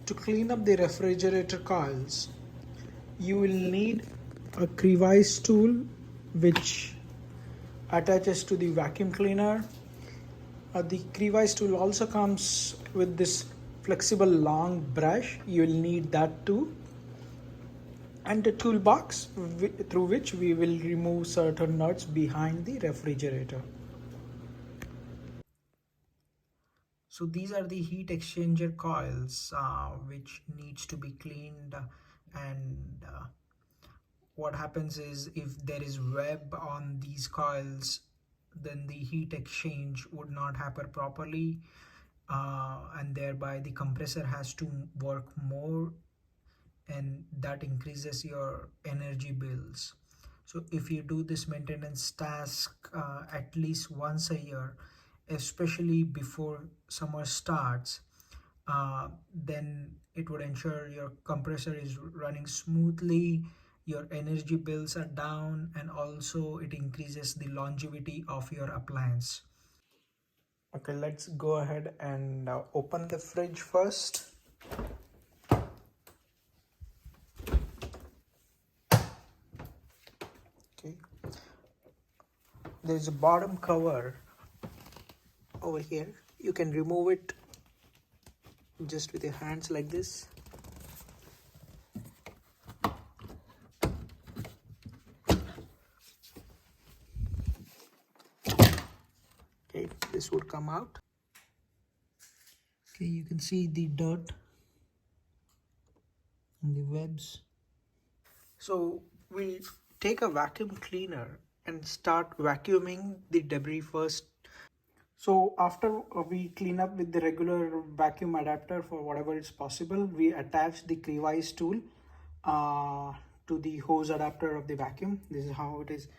To clean up the refrigerator coils, you will need a crevice tool which attaches to the vacuum cleaner. The crevice tool also comes with this flexible long brush. You will need that too, and a toolbox through which we will remove certain nuts behind the refrigerator. So these are the heat exchanger coils which needs to be cleaned, and what happens is if there is web on these coils, then the heat exchange would not happen properly, and thereby the compressor has to work more, and that increases your energy bills. So if you do this maintenance task at least once a year, especially before summer starts, then it would ensure your compressor is running smoothly, your energy bills are down, and also it increases the longevity of your appliance. Okay, let's go ahead and open the fridge first. Okay, there's a bottom cover over here. You can remove it just with your hands like this. Okay, this would come out. Okay, you can see the dirt and the webs. So we'll take a vacuum cleaner and start vacuuming the debris first. So after we clean up with the regular vacuum adapter for whatever is possible, we attach the crevice tool to the hose adapter of the vacuum. This is how it is.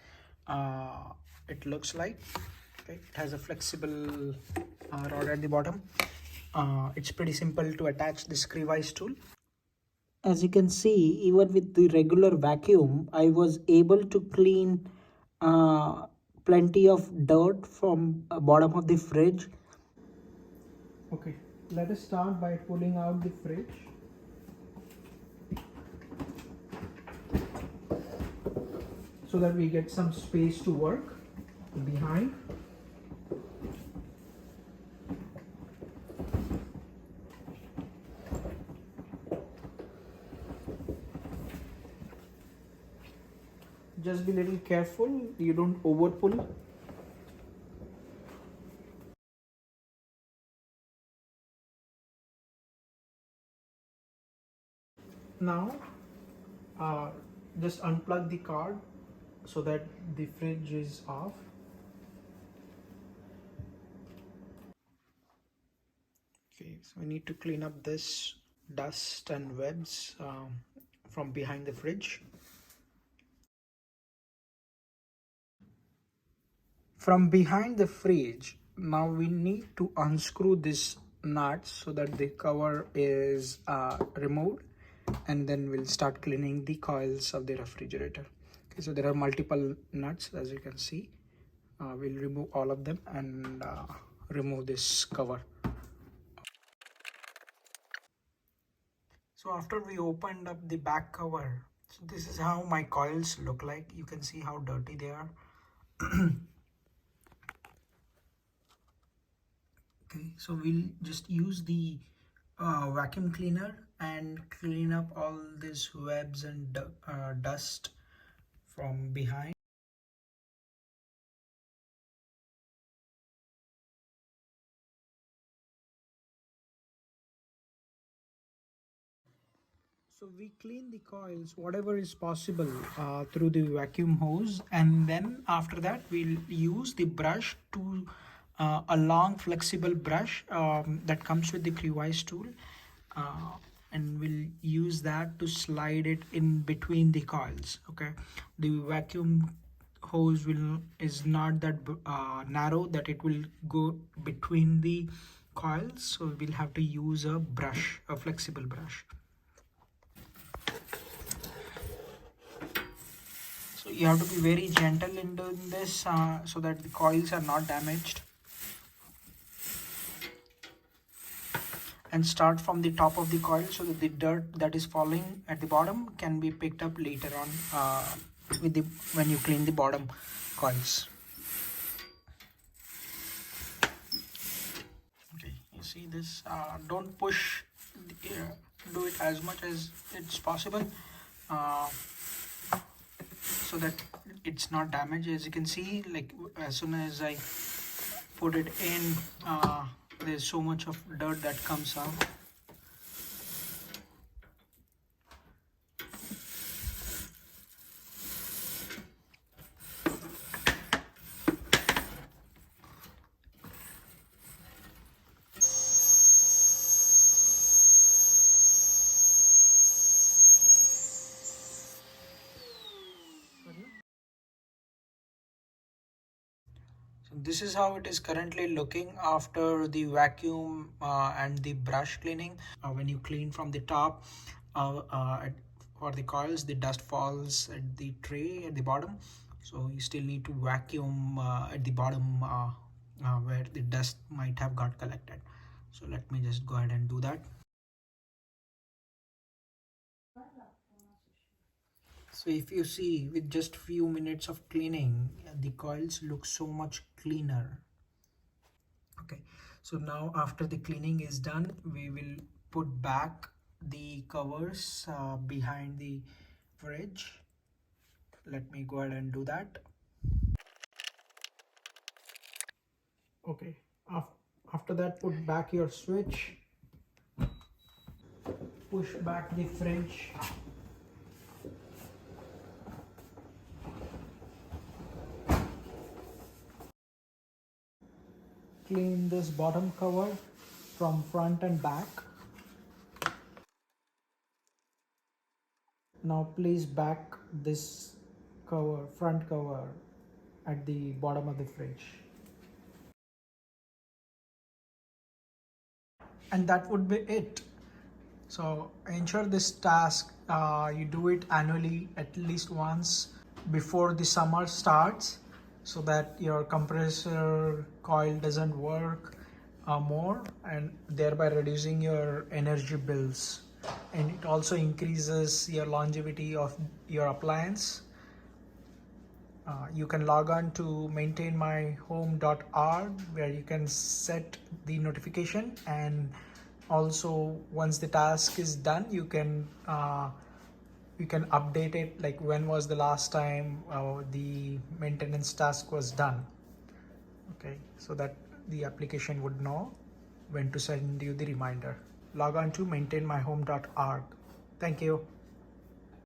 It looks like. Okay. It has a flexible rod at the bottom. It's pretty simple to attach this crevice tool. As you can see, even with the regular vacuum, I was able to clean plenty of dirt from bottom of the fridge. Okay, let us start by pulling out the fridge. So that we get some space to work behind. Just be a little careful, you don't over pull. Now just unplug the cord so that the fridge is off. Okay, so we need to clean up this dust and webs from behind the fridge. From behind the fridge, now we need to unscrew this nut so that the cover is removed, and then we'll start cleaning the coils of the refrigerator. Okay, so there are multiple nuts, as you can see. We'll remove all of them and remove this cover. So after we opened up the back cover, so this is how my coils look like. You can see how dirty they are. Okay, so we'll just use the vacuum cleaner and clean up all these webs and dust from behind. So we clean the coils whatever is possible through the vacuum hose, and then after that we'll use the brush to a long flexible brush that comes with the crevice tool, and we'll use that to slide it in between the coils. Okay, the vacuum hose is not that narrow that it will go between the coils, so we'll have to use a brush, a flexible brush. So you have to be very gentle in doing this so that the coils are not damaged. and start from the top of the coil so that the dirt that is falling at the bottom can be picked up later on with the when you clean the bottom coils. Okay, you see this, don't push do it as much as it's possible, uh, so that it's not damaged. As you can see, like as soon as I put it in, there's so much of dirt that comes out. So this is how it is currently looking after the vacuum and the brush cleaning. When you clean from the top, for the coils, the dust falls at the tray at the bottom. So you still need to vacuum at the bottom where the dust might have got collected. So let me just go ahead and do that. So if you see, with just few minutes of cleaning, the coils look so much cleaner. Okay, so now after the cleaning is done, we will put back the covers behind the fridge. Let me go ahead and do that. Okay, after that, put back your switch, push back the fridge, clean this bottom cover from front and back. Now place back this cover, front cover, at the bottom of the fridge. And that would be it. So ensure this task, you do it annually at least once before the summer starts, so that your compressor coil doesn't work more, and thereby reducing your energy bills. And it also increases your longevity of your appliance. You can log on to maintainmyhome.org, where you can set the notification, and also once the task is done, you can update it, like when was the last time the maintenance task was done. Okay, so that the application would know when to send you the reminder. Log on to maintainmyhome.org. Thank you.